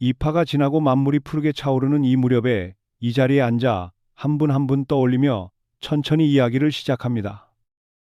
이파가 지나고 만물이 푸르게 차오르는 이 무렵에 이 자리에 앉아 한 분 한 분 떠올리며 천천히 이야기를 시작합니다.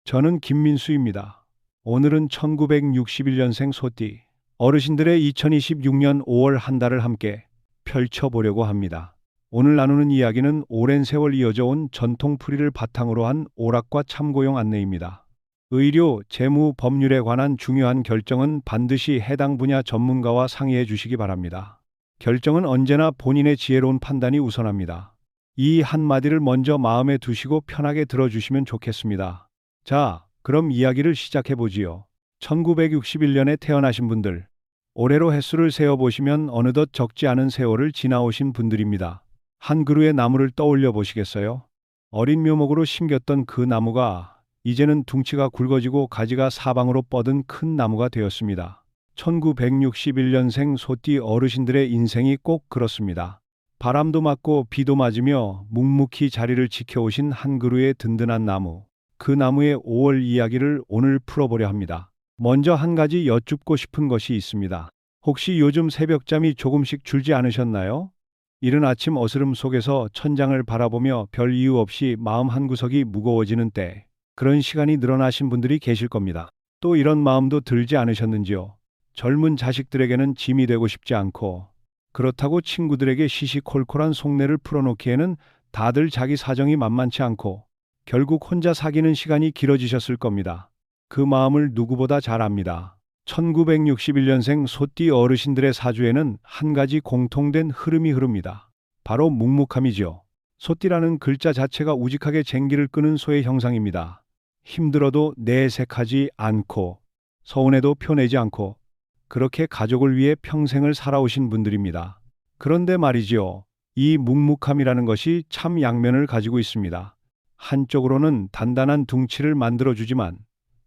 저는 김민수입니다. 오늘은 1961년생 소띠 어르신들의 2026년 5월 한 달을 함께 펼쳐보려고 합니다. 오늘 나누는 이야기는 오랜 세월 이어져 온 전통풀이를 바탕으로 한 오락과 참고용 안내입니다. 의료, 재무, 법률에 관한 중요한 결정은 반드시 해당 분야 전문가와 상의해 주시기 바랍니다. 결정은 언제나 본인의 지혜로운 판단이 우선합니다. 이 한마디를 먼저 마음에 두시고 편하게 들어주시면 좋겠습니다. 자, 그럼 이야기를 시작해 보지요. 1961년에 태어나신 분들, 올해로 햇수를 세어보시면 어느덧 적지 않은 세월을 지나오신 분들입니다. 한 그루의 나무를 떠올려 보시겠어요? 어린 묘목으로 심겼던 그 나무가 이제는 둥치가 굵어지고 가지가 사방으로 뻗은 큰 나무가 되었습니다. 1961년생 소띠 어르신들의 인생이 꼭 그렇습니다. 바람도 맞고 비도 맞으며 묵묵히 자리를 지켜오신 한 그루의 든든한 나무. 그 나무의 5월 이야기를 오늘 풀어보려 합니다. 먼저 한 가지 여쭙고 싶은 것이 있습니다. 혹시 요즘 새벽잠이 조금씩 줄지 않으셨나요? 이른 아침 어스름 속에서 천장을 바라보며 별 이유 없이 마음 한구석이 무거워지는 때, 그런 시간이 늘어나신 분들이 계실 겁니다. 또 이런 마음도 들지 않으셨는지요? 젊은 자식들에게는 짐이 되고 싶지 않고, 그렇다고 친구들에게 시시콜콜한 속내를 풀어놓기에는 다들 자기 사정이 만만치 않고, 결국 혼자 사귀는 시간이 길어지셨을 겁니다. 그 마음을 누구보다 잘 압니다. 1961년생 소띠 어르신들의 사주에는 한 가지 공통된 흐름이 흐릅니다. 바로 묵묵함이죠. 소띠라는 글자 자체가 우직하게 쟁기를 끄는 소의 형상입니다. 힘들어도 내색하지 않고, 서운해도 표내지 않고, 그렇게 가족을 위해 평생을 살아오신 분들입니다. 그런데 말이지요. 이 묵묵함이라는 것이 참 양면을 가지고 있습니다. 한쪽으로는 단단한 둥치를 만들어주지만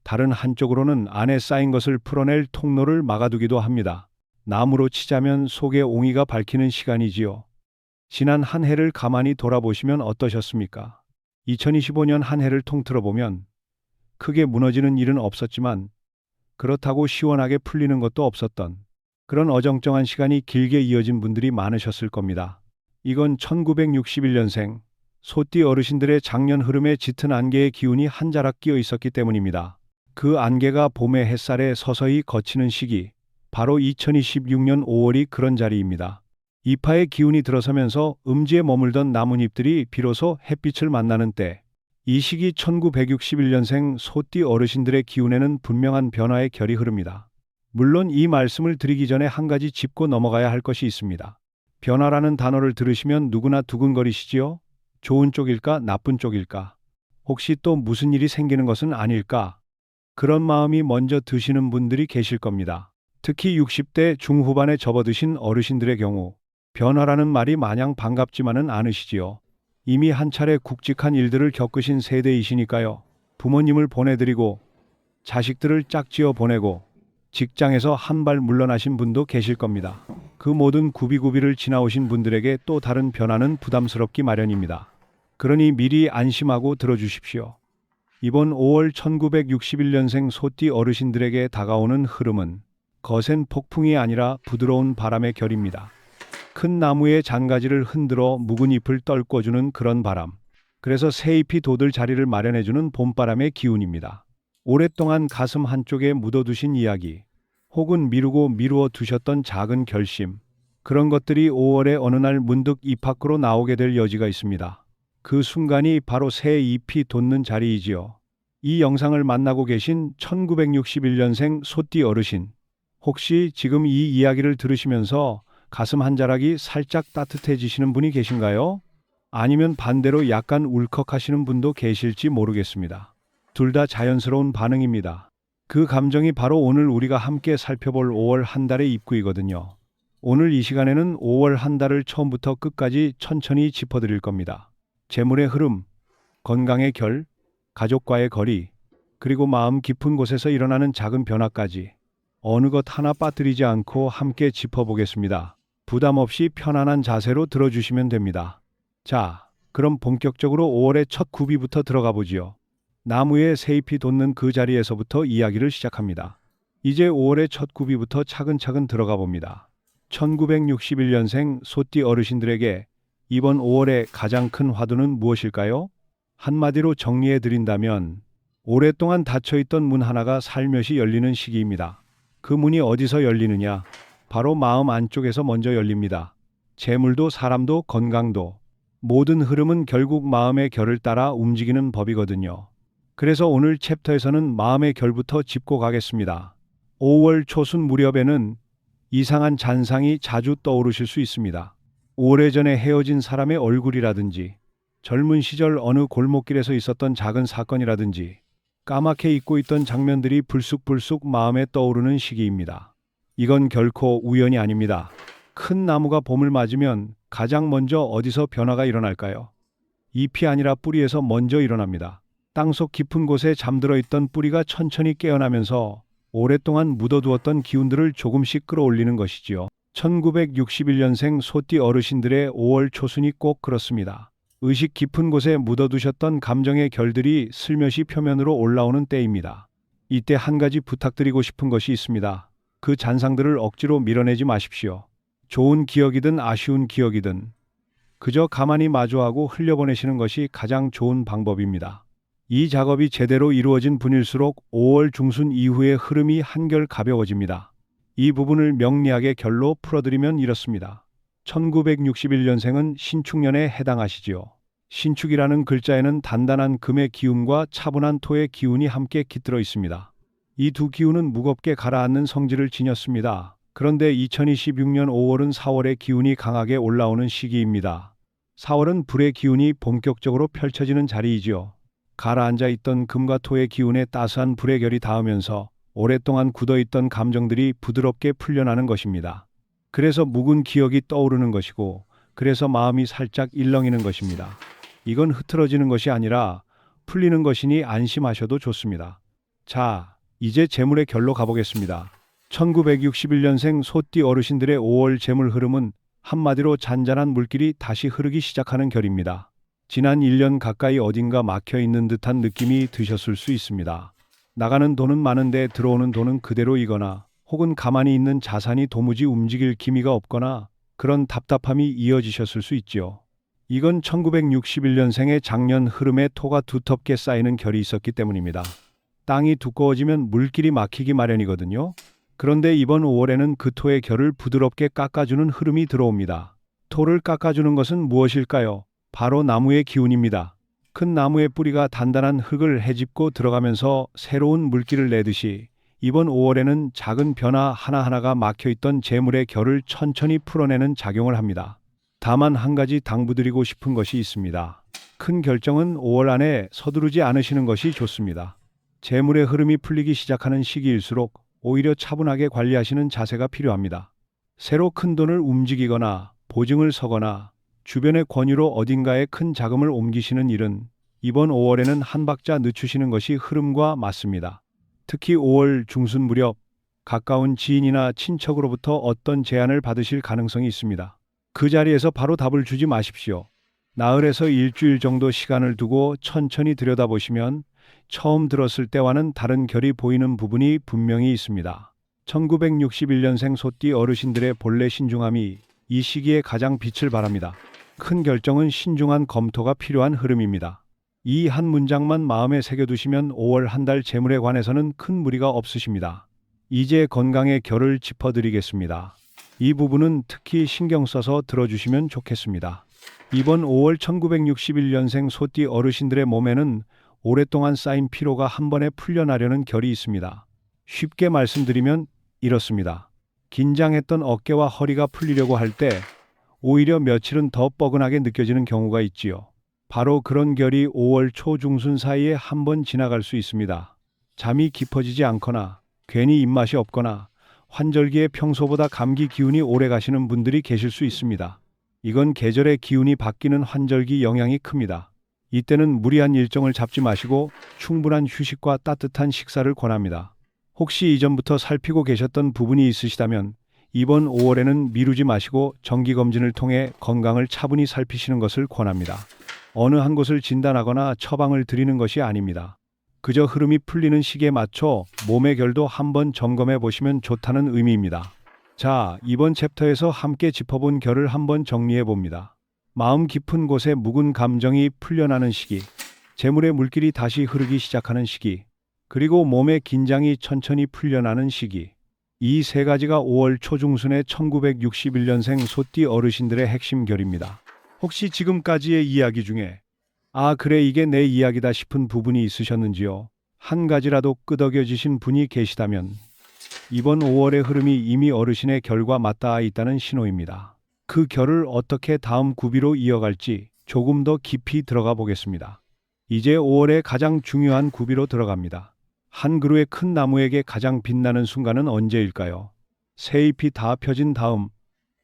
다른 한쪽으로는 안에 쌓인 것을 풀어낼 통로를 막아두기도 합니다. 나무로 치자면 속의 옹이가 밝히는 시간이지요. 지난 한 해를 가만히 돌아보시면 어떠셨습니까? 2025년 한 해를 통틀어 보면 크게 무너지는 일은 없었지만 그렇다고 시원하게 풀리는 것도 없었던 그런 어정쩡한 시간이 길게 이어진 분들이 많으셨을 겁니다. 이건 1961년생 소띠 어르신들의 작년 흐름에 짙은 안개의 기운이 한 자락 끼어 있었기 때문입니다. 그 안개가 봄의 햇살에 서서히 거치는 시기, 바로 2026년 5월이 그런 자리입니다. 이파의 기운이 들어서면서 음지에 머물던 나뭇잎들이 비로소 햇빛을 만나는 때, 이 시기 1961년생 소띠 어르신들의 기운에는 분명한 변화의 결이 흐릅니다. 물론 이 말씀을 드리기 전에 한 가지 짚고 넘어가야 할 것이 있습니다. 변화라는 단어를 들으시면 누구나 두근거리시지요? 좋은 쪽일까, 나쁜 쪽일까? 혹시 또 무슨 일이 생기는 것은 아닐까? 그런 마음이 먼저 드시는 분들이 계실 겁니다. 특히 60대 중후반에 접어드신 어르신들의 경우 변화라는 말이 마냥 반갑지만은 않으시지요. 이미 한 차례 굵직한 일들을 겪으신 세대이시니까요. 부모님을 보내드리고 자식들을 짝지어 보내고 직장에서 한 발 물러나신 분도 계실 겁니다. 그 모든 구비구비를 지나오신 분들에게 또 다른 변화는 부담스럽기 마련입니다. 그러니 미리 안심하고 들어주십시오. 이번 5월 1961년생 소띠 어르신들에게 다가오는 흐름은 거센 폭풍이 아니라 부드러운 바람의 결입니다. 큰 나무의 잔가지를 흔들어 묵은 잎을 떨궈주는 그런 바람. 그래서 새 잎이 돋을 자리를 마련해주는 봄바람의 기운입니다. 오랫동안 가슴 한쪽에 묻어두신 이야기, 혹은 미루고 미루어 두셨던 작은 결심, 그런 것들이 5월의 어느 날 문득 입 밖으로 나오게 될 여지가 있습니다. 그 순간이 바로 새 잎이 돋는 자리이지요. 이 영상을 만나고 계신 1961년생 소띠 어르신, 혹시 지금 이 이야기를 들으시면서 가슴 한 자락이 살짝 따뜻해지시는 분이 계신가요? 아니면 반대로 약간 울컥하시는 분도 계실지 모르겠습니다. 둘 다 자연스러운 반응입니다. 그 감정이 바로 오늘 우리가 함께 살펴볼 5월 한 달의 입구이거든요. 오늘 이 시간에는 5월 한 달을 처음부터 끝까지 천천히 짚어드릴 겁니다. 재물의 흐름, 건강의 결, 가족과의 거리, 그리고 마음 깊은 곳에서 일어나는 작은 변화까지 어느 것 하나 빠뜨리지 않고 함께 짚어보겠습니다. 부담 없이 편안한 자세로 들어주시면 됩니다. 자, 그럼 본격적으로 5월의 첫 구비부터 들어가 보지요. 나무에 새잎이 돋는 그 자리에서부터 이야기를 시작합니다. 이제 5월의 첫 구비부터 차근차근 들어가 봅니다. 1961년생 소띠 어르신들에게 이번 5월의 가장 큰 화두는 무엇일까요? 한마디로 정리해 드린다면 오랫동안 닫혀있던 문 하나가 살며시 열리는 시기입니다. 그 문이 어디서 열리느냐? 바로 마음 안쪽에서 먼저 열립니다. 재물도 사람도 건강도 모든 흐름은 결국 마음의 결을 따라 움직이는 법이거든요. 그래서 오늘 챕터에서는 마음의 결부터 짚고 가겠습니다. 5월 초순 무렵에는 이상한 잔상이 자주 떠오르실 수 있습니다. 오래전에 헤어진 사람의 얼굴이라든지 젊은 시절 어느 골목길에서 있었던 작은 사건이라든지 까맣게 잊고 있던 장면들이 불쑥불쑥 마음에 떠오르는 시기입니다. 이건 결코 우연이 아닙니다. 큰 나무가 봄을 맞으면 가장 먼저 어디서 변화가 일어날까요? 잎이 아니라 뿌리에서 먼저 일어납니다. 땅속 깊은 곳에 잠들어 있던 뿌리가 천천히 깨어나면서 오랫동안 묻어두었던 기운들을 조금씩 끌어올리는 것이지요. 1961년생 소띠 어르신들의 5월 초순이 꼭 그렇습니다. 의식 깊은 곳에 묻어두셨던 감정의 결들이 슬며시 표면으로 올라오는 때입니다. 이때 한 가지 부탁드리고 싶은 것이 있습니다. 그 잔상들을 억지로 밀어내지 마십시오. 좋은 기억이든 아쉬운 기억이든 그저 가만히 마주하고 흘려보내시는 것이 가장 좋은 방법입니다. 이 작업이 제대로 이루어진 분일수록 5월 중순 이후의 흐름이 한결 가벼워집니다. 이 부분을 명리학의 결로 풀어드리면 이렇습니다. 1961년생은 신축년에 해당하시지요. 신축이라는 글자에는 단단한 금의 기운과 차분한 토의 기운이 함께 깃들어 있습니다. 이 두 기운은 무겁게 가라앉는 성질을 지녔습니다. 그런데 2026년 5월은 4월의 기운이 강하게 올라오는 시기입니다. 4월은 불의 기운이 본격적으로 펼쳐지는 자리이지요. 가라앉아 있던 금과 토의 기운에 따스한 불의 결이 닿으면서 오랫동안 굳어있던 감정들이 부드럽게 풀려나는 것입니다. 그래서 묵은 기억이 떠오르는 것이고, 그래서 마음이 살짝 일렁이는 것입니다. 이건 흐트러지는 것이 아니라 풀리는 것이니 안심하셔도 좋습니다. 자, 이제 재물의 결로 가보겠습니다. 1961년생 소띠 어르신들의 5월 재물 흐름은 한마디로 잔잔한 물길이 다시 흐르기 시작하는 결입니다. 지난 1년 가까이 어딘가 막혀 있는 듯한 느낌이 드셨을 수 있습니다. 나가는 돈은 많은데 들어오는 돈은 그대로이거나 혹은 가만히 있는 자산이 도무지 움직일 기미가 없거나 그런 답답함이 이어지셨을 수 있지요. 이건 1961년생의 작년 흐름에 토가 두텁게 쌓이는 결이 있었기 때문입니다. 땅이 두꺼워지면 물길이 막히기 마련이거든요. 그런데 이번 5월에는 그 토의 결을 부드럽게 깎아주는 흐름이 들어옵니다. 토를 깎아주는 것은 무엇일까요? 바로 나무의 기운입니다. 큰 나무의 뿌리가 단단한 흙을 헤집고 들어가면서 새로운 물길을 내듯이 이번 5월에는 작은 변화 하나하나가 막혀있던 재물의 결을 천천히 풀어내는 작용을 합니다. 다만 한 가지 당부드리고 싶은 것이 있습니다. 큰 결정은 5월 안에 서두르지 않으시는 것이 좋습니다. 재물의 흐름이 풀리기 시작하는 시기일수록 오히려 차분하게 관리하시는 자세가 필요합니다. 새로 큰 돈을 움직이거나 보증을 서거나 주변의 권유로 어딘가에 큰 자금을 옮기시는 일은 이번 5월에는 한 박자 늦추시는 것이 흐름과 맞습니다. 특히 5월 중순 무렵 가까운 지인이나 친척으로부터 어떤 제안을 받으실 가능성이 있습니다. 그 자리에서 바로 답을 주지 마십시오. 나흘에서 일주일 정도 시간을 두고 천천히 들여다보시면 처음 들었을 때와는 다른 결이 보이는 부분이 분명히 있습니다. 1961년생 소띠 어르신들의 본래 신중함이 이 시기에 가장 빛을 발합니다. 큰 결정은 신중한 검토가 필요한 흐름입니다. 이 한 문장만 마음에 새겨두시면 5월 한 달 재물에 관해서는 큰 무리가 없으십니다. 이제 건강의 결을 짚어드리겠습니다. 이 부분은 특히 신경 써서 들어주시면 좋겠습니다. 이번 5월 1961년생 소띠 어르신들의 몸에는 오랫동안 쌓인 피로가 한 번에 풀려나려는 결이 있습니다. 쉽게 말씀드리면 이렇습니다. 긴장했던 어깨와 허리가 풀리려고 할 때 오히려 며칠은 더 뻐근하게 느껴지는 경우가 있지요. 바로 그런 결이 5월 초중순 사이에 한 번 지나갈 수 있습니다. 잠이 깊어지지 않거나 괜히 입맛이 없거나 환절기에 평소보다 감기 기운이 오래 가시는 분들이 계실 수 있습니다. 이건 계절의 기운이 바뀌는 환절기 영향이 큽니다. 이때는 무리한 일정을 잡지 마시고 충분한 휴식과 따뜻한 식사를 권합니다. 혹시 이전부터 살피고 계셨던 부분이 있으시다면 이번 5월에는 미루지 마시고 정기검진을 통해 건강을 차분히 살피시는 것을 권합니다. 어느 한 곳을 진단하거나 처방을 드리는 것이 아닙니다. 그저 흐름이 풀리는 시기에 맞춰 몸의 결도 한번 점검해 보시면 좋다는 의미입니다. 자, 이번 챕터에서 함께 짚어본 결을 한번 정리해 봅니다. 마음 깊은 곳에 묵은 감정이 풀려나는 시기, 재물의 물길이 다시 흐르기 시작하는 시기, 그리고 몸의 긴장이 천천히 풀려나는 시기. 이 세 가지가 5월 초중순의 1961년생 소띠 어르신들의 핵심 결입니다. 혹시 지금까지의 이야기 중에 아, 그래, 이게 내 이야기다 싶은 부분이 있으셨는지요? 한 가지라도 끄덕여지신 분이 계시다면 이번 5월의 흐름이 이미 어르신의 결과 맞닿아 있다는 신호입니다. 그 결을 어떻게 다음 구비로 이어갈지 조금 더 깊이 들어가 보겠습니다. 이제 5월의 가장 중요한 구비로 들어갑니다. 한 그루의 큰 나무에게 가장 빛나는 순간은 언제일까요? 새잎이 다 펴진 다음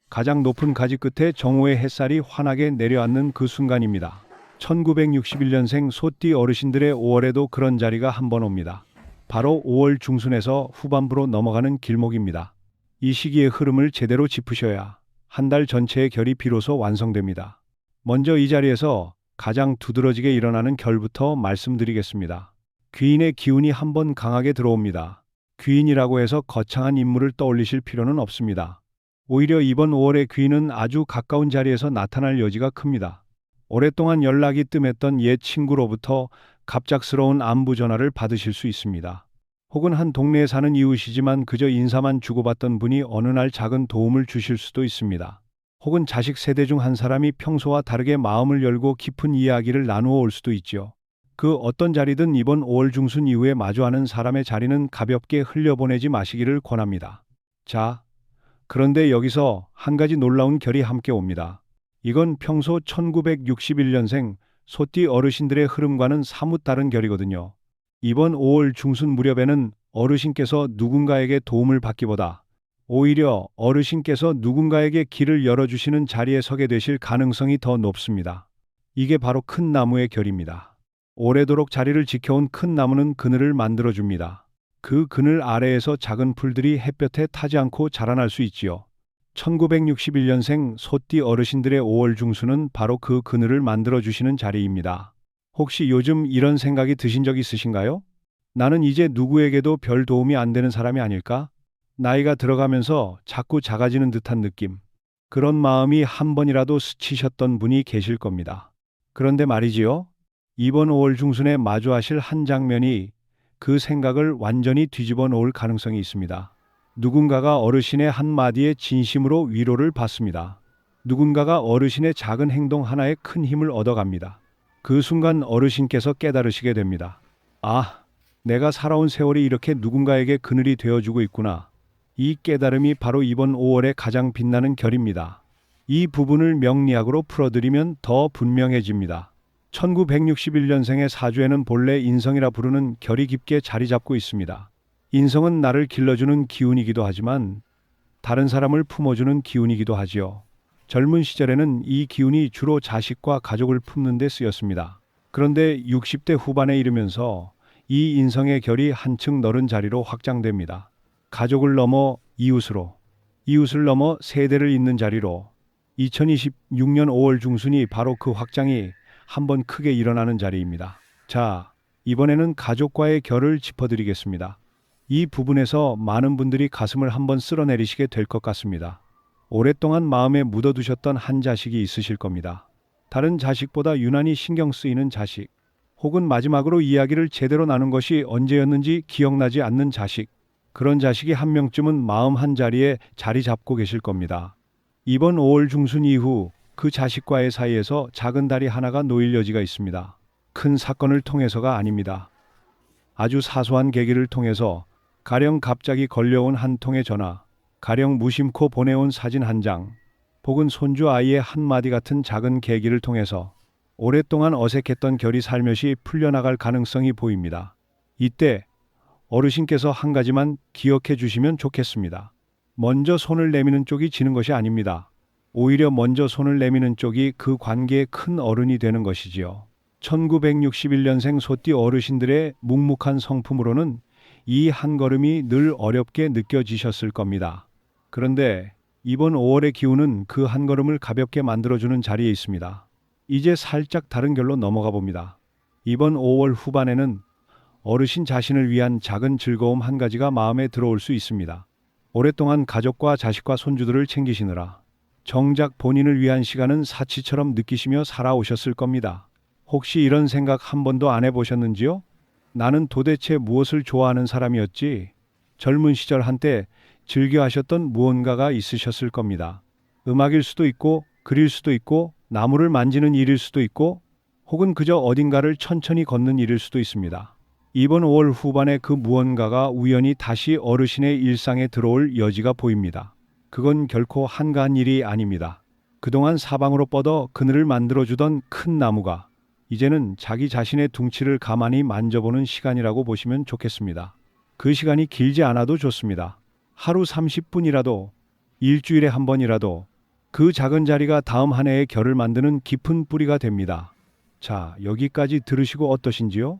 가장 높은 가지 끝에 정오의 햇살이 환하게 내려앉는 그 순간입니다. 1961년생 소띠 어르신들의 5월에도 그런 자리가 한 번 옵니다. 바로 5월 중순에서 후반부로 넘어가는 길목입니다. 이 시기의 흐름을 제대로 짚으셔야 한 달 전체의 결이 비로소 완성됩니다. 먼저 이 자리에서 가장 두드러지게 일어나는 결부터 말씀드리겠습니다. 귀인의 기운이 한번 강하게 들어옵니다. 귀인이라고 해서 거창한 인물을 떠올리실 필요는 없습니다. 오히려 이번 5월의 귀인은 아주 가까운 자리에서 나타날 여지가 큽니다. 오랫동안 연락이 뜸했던 옛 친구로부터 갑작스러운 안부 전화를 받으실 수 있습니다. 혹은 한 동네에 사는 이웃이지만 그저 인사만 주고받던 분이 어느 날 작은 도움을 주실 수도 있습니다. 혹은 자식 세대 중 한 사람이 평소와 다르게 마음을 열고 깊은 이야기를 나누어 올 수도 있죠. 그 어떤 자리든 이번 5월 중순 이후에 마주하는 사람의 자리는 가볍게 흘려보내지 마시기를 권합니다. 자, 그런데 여기서 한 가지 놀라운 결이 함께 옵니다. 이건 평소 1961년생 소띠 어르신들의 흐름과는 사뭇 다른 결이거든요. 이번 5월 중순 무렵에는 어르신께서 누군가에게 도움을 받기보다 오히려 어르신께서 누군가에게 길을 열어주시는 자리에 서게 되실 가능성이 더 높습니다. 이게 바로 큰 나무의 결입니다. 오래도록 자리를 지켜온 큰 나무는 그늘을 만들어줍니다. 그 그늘 아래에서 작은 풀들이 햇볕에 타지 않고 자라날 수 있지요. 1961년생 소띠 어르신들의 5월 중순은 바로 그 그늘을 만들어주시는 자리입니다. 혹시 요즘 이런 생각이 드신 적 있으신가요? 나는 이제 누구에게도 별 도움이 안 되는 사람이 아닐까? 나이가 들어가면서 자꾸 작아지는 듯한 느낌. 그런 마음이 한 번이라도 스치셨던 분이 계실 겁니다. 그런데 말이지요. 이번 5월 중순에 마주하실 한 장면이 그 생각을 완전히 뒤집어 놓을 가능성이 있습니다. 누군가가 어르신의 한마디에 진심으로 위로를 받습니다. 누군가가 어르신의 작은 행동 하나에 큰 힘을 얻어갑니다. 그 순간 어르신께서 깨달으시게 됩니다. 아, 내가 살아온 세월이 이렇게 누군가에게 그늘이 되어주고 있구나. 이 깨달음이 바로 이번 5월의 가장 빛나는 결입니다. 이 부분을 명리학으로 풀어드리면 더 분명해집니다. 1961년생의 사주에는 본래 인성이라 부르는 결이 깊게 자리 잡고 있습니다. 인성은 나를 길러주는 기운이기도 하지만 다른 사람을 품어주는 기운이기도 하지요. 젊은 시절에는 이 기운이 주로 자식과 가족을 품는 데 쓰였습니다. 그런데 60대 후반에 이르면서 이 인성의 결이 한층 넓은 자리로 확장됩니다. 가족을 넘어 이웃으로, 이웃을 넘어 세대를 잇는 자리로 2026년 5월 중순이 바로 그 확장이 한번 크게 일어나는 자리입니다. 자, 이번에는 가족과의 결을 짚어드리겠습니다. 이 부분에서 많은 분들이 가슴을 한번 쓸어내리시게 될 것 같습니다. 오랫동안 마음에 묻어두셨던 한 자식이 있으실 겁니다. 다른 자식보다 유난히 신경 쓰이는 자식, 혹은 마지막으로 이야기를 제대로 나눈 것이 언제였는지 기억나지 않는 자식, 그런 자식이 한 명쯤은 마음 한 자리에 자리 잡고 계실 겁니다. 이번 5월 중순 이후 그 자식과의 사이에서 작은 다리 하나가 놓일 여지가 있습니다. 큰 사건을 통해서가 아닙니다. 아주 사소한 계기를 통해서 가령 갑자기 걸려온 한 통의 전화, 가령 무심코 보내온 사진 한 장, 혹은 손주 아이의 한마디 같은 작은 계기를 통해서 오랫동안 어색했던 결이 살며시 풀려나갈 가능성이 보입니다. 이때 어르신께서 한 가지만 기억해 주시면 좋겠습니다. 먼저 손을 내미는 쪽이 지는 것이 아닙니다. 오히려 먼저 손을 내미는 쪽이 그 관계의 큰 어른이 되는 것이지요. 1961년생 소띠 어르신들의 묵묵한 성품으로는 이 한 걸음이 늘 어렵게 느껴지셨을 겁니다. 그런데 이번 5월의 기운은 그 한 걸음을 가볍게 만들어주는 자리에 있습니다. 이제 살짝 다른 결로 넘어가 봅니다. 이번 5월 후반에는 어르신 자신을 위한 작은 즐거움 한 가지가 마음에 들어올 수 있습니다. 오랫동안 가족과 자식과 손주들을 챙기시느라 정작 본인을 위한 시간은 사치처럼 느끼시며 살아오셨을 겁니다. 혹시 이런 생각 한 번도 안 해보셨는지요? 나는 도대체 무엇을 좋아하는 사람이었지? 젊은 시절 한때 즐겨 하셨던 무언가가 있으셨을 겁니다. 음악일 수도 있고, 그릴 수도 있고, 나무를 만지는 일일 수도 있고, 혹은 그저 어딘가를 천천히 걷는 일일 수도 있습니다. 이번 5월 후반에 그 무언가가 우연히 다시 어르신의 일상에 들어올 여지가 보입니다. 그건 결코 한가한 일이 아닙니다. 그동안 사방으로 뻗어 그늘을 만들어주던 큰 나무가 이제는 자기 자신의 둥치를 가만히 만져보는 시간이라고 보시면 좋겠습니다. 그 시간이 길지 않아도 좋습니다. 하루 30분이라도, 일주일에 한 번이라도 그 작은 자리가 다음 한 해의 결을 만드는 깊은 뿌리가 됩니다. 자, 여기까지 들으시고 어떠신지요?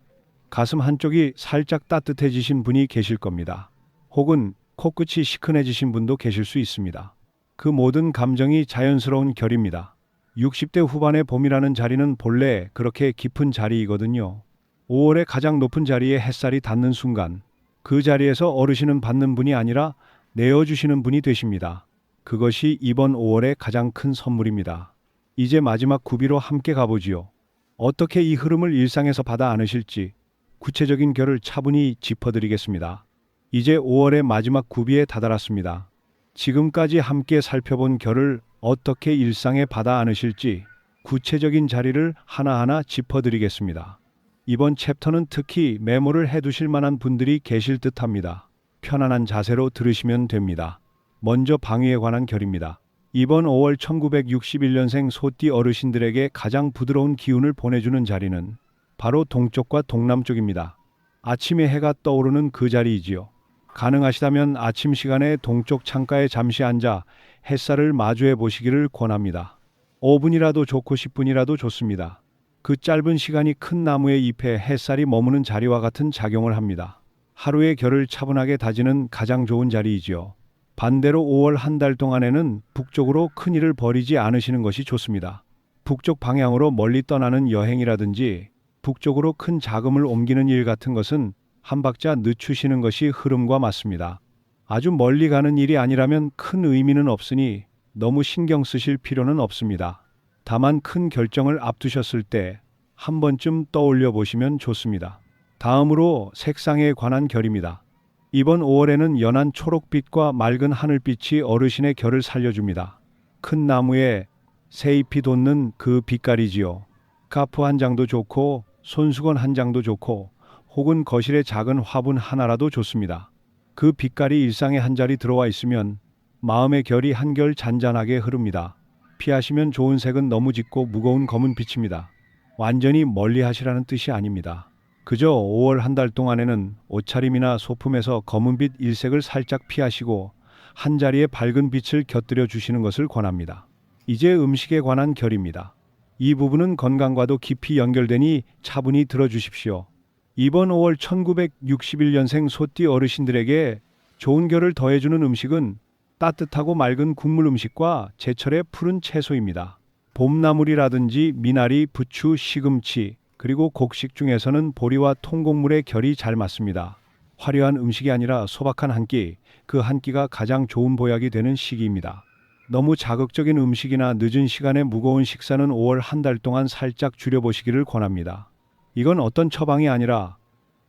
가슴 한쪽이 살짝 따뜻해지신 분이 계실 겁니다. 혹은 코끝이 시큰해지신 분도 계실 수 있습니다. 그 모든 감정이 자연스러운 결입니다. 60대 후반의 봄이라는 자리는 본래 그렇게 깊은 자리이거든요. 5월의 가장 높은 자리에 햇살이 닿는 순간 그 자리에서 어르신은 받는 분이 아니라 내어주시는 분이 되십니다. 그것이 이번 5월의 가장 큰 선물입니다. 이제 마지막 구비로 함께 가보지요. 어떻게 이 흐름을 일상에서 받아 안으실지 구체적인 결을 차분히 짚어드리겠습니다. 이제 5월의 마지막 구비에 다다랐습니다. 지금까지 함께 살펴본 결을 어떻게 일상에 받아 안으실지 구체적인 자리를 하나하나 짚어드리겠습니다. 이번 챕터는 특히 메모를 해두실 만한 분들이 계실 듯합니다. 편안한 자세로 들으시면 됩니다. 먼저 방위에 관한 결입니다. 이번 5월 1961년생 소띠 어르신들에게 가장 부드러운 기운을 보내주는 자리는 바로 동쪽과 동남쪽입니다. 아침에 해가 떠오르는 그 자리이지요. 가능하시다면 아침 시간에 동쪽 창가에 잠시 앉아 햇살을 마주해 보시기를 권합니다. 5분이라도 좋고 10분이라도 좋습니다. 그 짧은 시간이 큰 나무의 잎에 햇살이 머무는 자리와 같은 작용을 합니다. 하루의 결을 차분하게 다지는 가장 좋은 자리이지요. 반대로 5월 한 달 동안에는 북쪽으로 큰 일을 벌이지 않으시는 것이 좋습니다. 북쪽 방향으로 멀리 떠나는 여행이라든지 북쪽으로 큰 자금을 옮기는 일 같은 것은 한 박자 늦추시는 것이 흐름과 맞습니다. 아주 멀리 가는 일이 아니라면 큰 의미는 없으니 너무 신경 쓰실 필요는 없습니다. 다만 큰 결정을 앞두셨을 때 한 번쯤 떠올려 보시면 좋습니다. 다음으로 색상에 관한 결입니다. 이번 5월에는 연한 초록빛과 맑은 하늘빛이 어르신의 결을 살려줍니다. 큰 나무에 새잎이 돋는 그 빛깔이지요. 카프 한 장도 좋고 손수건 한 장도 좋고 혹은 거실에 작은 화분 하나라도 좋습니다. 그 빛깔이 일상에 한 자리 들어와 있으면 마음의 결이 한결 잔잔하게 흐릅니다. 피하시면 좋은 색은 너무 짙고 무거운 검은 빛입니다. 완전히 멀리 하시라는 뜻이 아닙니다. 그저 5월 한 달 동안에는 옷차림이나 소품에서 검은빛 일색을 살짝 피하시고 한 자리에 밝은 빛을 곁들여 주시는 것을 권합니다. 이제 음식에 관한 결입니다. 이 부분은 건강과도 깊이 연결되니 차분히 들어주십시오. 이번 5월 1961년생 소띠 어르신들에게 좋은 결을 더해주는 음식은 따뜻하고 맑은 국물 음식과 제철의 푸른 채소입니다. 봄나물이라든지 미나리, 부추, 시금치, 그리고 곡식 중에서는 보리와 통곡물의 결이 잘 맞습니다. 화려한 음식이 아니라 소박한 한 끼, 그 한 끼가 가장 좋은 보약이 되는 시기입니다. 너무 자극적인 음식이나 늦은 시간에 무거운 식사는 5월 한 달 동안 살짝 줄여보시기를 권합니다. 이건 어떤 처방이 아니라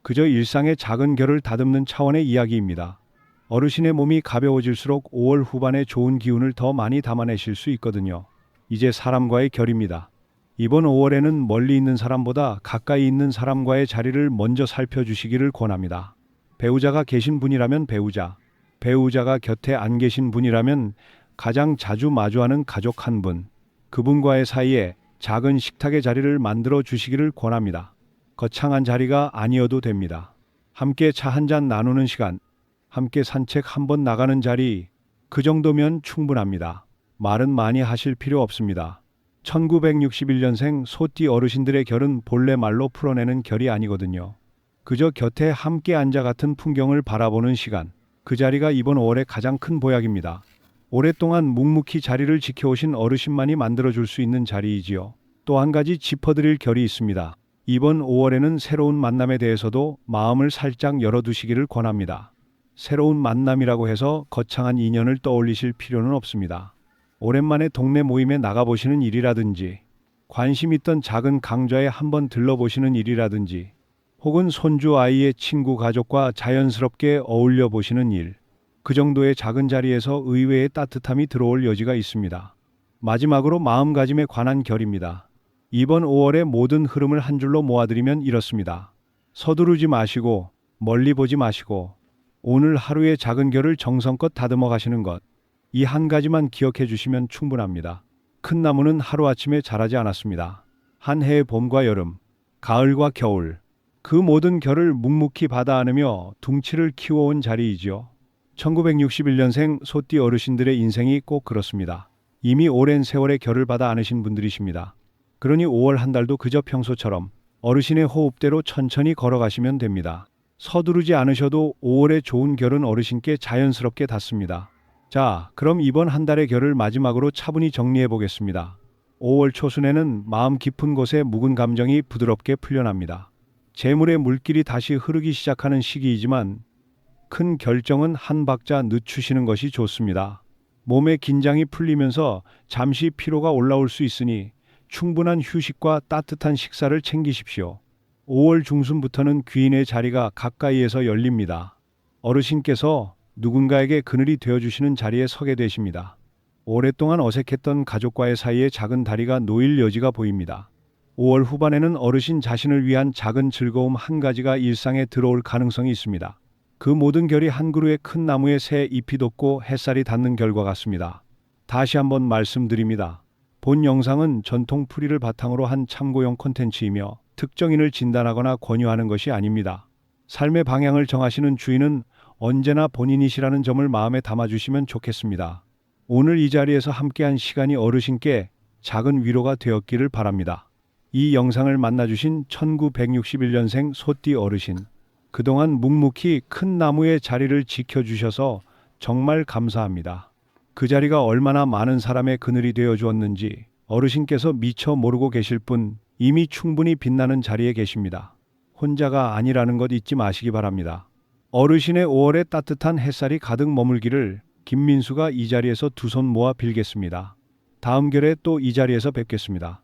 그저 일상의 작은 결을 다듬는 차원의 이야기입니다. 어르신의 몸이 가벼워질수록 5월 후반에 좋은 기운을 더 많이 담아내실 수 있거든요. 이제 사람과의 결입니다. 이번 5월에는 멀리 있는 사람보다 가까이 있는 사람과의 자리를 먼저 살펴주시기를 권합니다. 배우자가 계신 분이라면 배우자, 배우자가 곁에 안 계신 분이라면 가장 자주 마주하는 가족 한 분, 그분과의 사이에 작은 식탁의 자리를 만들어 주시기를 권합니다. 거창한 자리가 아니어도 됩니다. 함께 차 한 잔 나누는 시간, 함께 산책 한 번 나가는 자리, 그 정도면 충분합니다. 말은 많이 하실 필요 없습니다. 1961년생 소띠 어르신들의 결은 본래 말로 풀어내는 결이 아니거든요. 그저 곁에 함께 앉아 같은 풍경을 바라보는 시간, 그 자리가 이번 5월의 가장 큰 보약입니다. 오랫동안 묵묵히 자리를 지켜오신 어르신만이 만들어줄 수 있는 자리이지요. 또 한 가지 짚어드릴 결이 있습니다. 이번 5월에는 새로운 만남에 대해서도 마음을 살짝 열어두시기를 권합니다. 새로운 만남이라고 해서 거창한 인연을 떠올리실 필요는 없습니다. 오랜만에 동네 모임에 나가보시는 일이라든지, 관심 있던 작은 강좌에 한번 들러보시는 일이라든지, 혹은 손주 아이의 친구 가족과 자연스럽게 어울려 보시는 일, 그 정도의 작은 자리에서 의외의 따뜻함이 들어올 여지가 있습니다. 마지막으로 마음가짐에 관한 결입니다. 이번 5월의 모든 흐름을 한 줄로 모아드리면 이렇습니다. 서두르지 마시고, 멀리 보지 마시고, 오늘 하루의 작은 결을 정성껏 다듬어 가시는 것, 이 한 가지만 기억해 주시면 충분합니다. 큰 나무는 하루아침에 자라지 않았습니다. 한 해의 봄과 여름, 가을과 겨울, 그 모든 결을 묵묵히 받아 안으며 둥치를 키워온 자리이지요. 1961년생 소띠 어르신들의 인생이 꼭 그렇습니다. 이미 오랜 세월의 결을 받아 안으신 분들이십니다. 그러니 5월 한 달도 그저 평소처럼 어르신의 호흡대로 천천히 걸어가시면 됩니다. 서두르지 않으셔도 5월의 좋은 결은 어르신께 자연스럽게 닿습니다. 자, 그럼 이번 한 달의 결을 마지막으로 차분히 정리해 보겠습니다. 5월 초순에는 마음 깊은 곳에 묵은 감정이 부드럽게 풀려납니다. 재물의 물길이 다시 흐르기 시작하는 시기이지만 큰 결정은 한 박자 늦추시는 것이 좋습니다. 몸의 긴장이 풀리면서 잠시 피로가 올라올 수 있으니 충분한 휴식과 따뜻한 식사를 챙기십시오. 5월 중순부터는 귀인의 자리가 가까이에서 열립니다. 어르신께서 누군가에게 그늘이 되어주시는 자리에 서게 되십니다. 오랫동안 어색했던 가족과의 사이에 작은 다리가 놓일 여지가 보입니다. 5월 후반에는 어르신 자신을 위한 작은 즐거움 한 가지가 일상에 들어올 가능성이 있습니다. 그 모든 결이 한 그루의 큰 나무에 새 잎이 돋고 햇살이 닿는 결과 같습니다. 다시 한번 말씀드립니다. 본 영상은 전통 풀이를 바탕으로 한 참고용 콘텐츠이며 특정인을 진단하거나 권유하는 것이 아닙니다. 삶의 방향을 정하시는 주인은 언제나 본인이시라는 점을 마음에 담아주시면 좋겠습니다. 오늘 이 자리에서 함께한 시간이 어르신께 작은 위로가 되었기를 바랍니다. 이 영상을 만나주신 1961년생 소띠 어르신, 그동안 묵묵히 큰 나무의 자리를 지켜주셔서 정말 감사합니다. 그 자리가 얼마나 많은 사람의 그늘이 되어 주었는지 어르신께서 미처 모르고 계실 뿐 이미 충분히 빛나는 자리에 계십니다. 혼자가 아니라는 것 잊지 마시기 바랍니다. 어르신의 5월의 따뜻한 햇살이 가득 머물기를 김민수가 이 자리에서 두 손 모아 빌겠습니다. 다음 결에 또 이 자리에서 뵙겠습니다.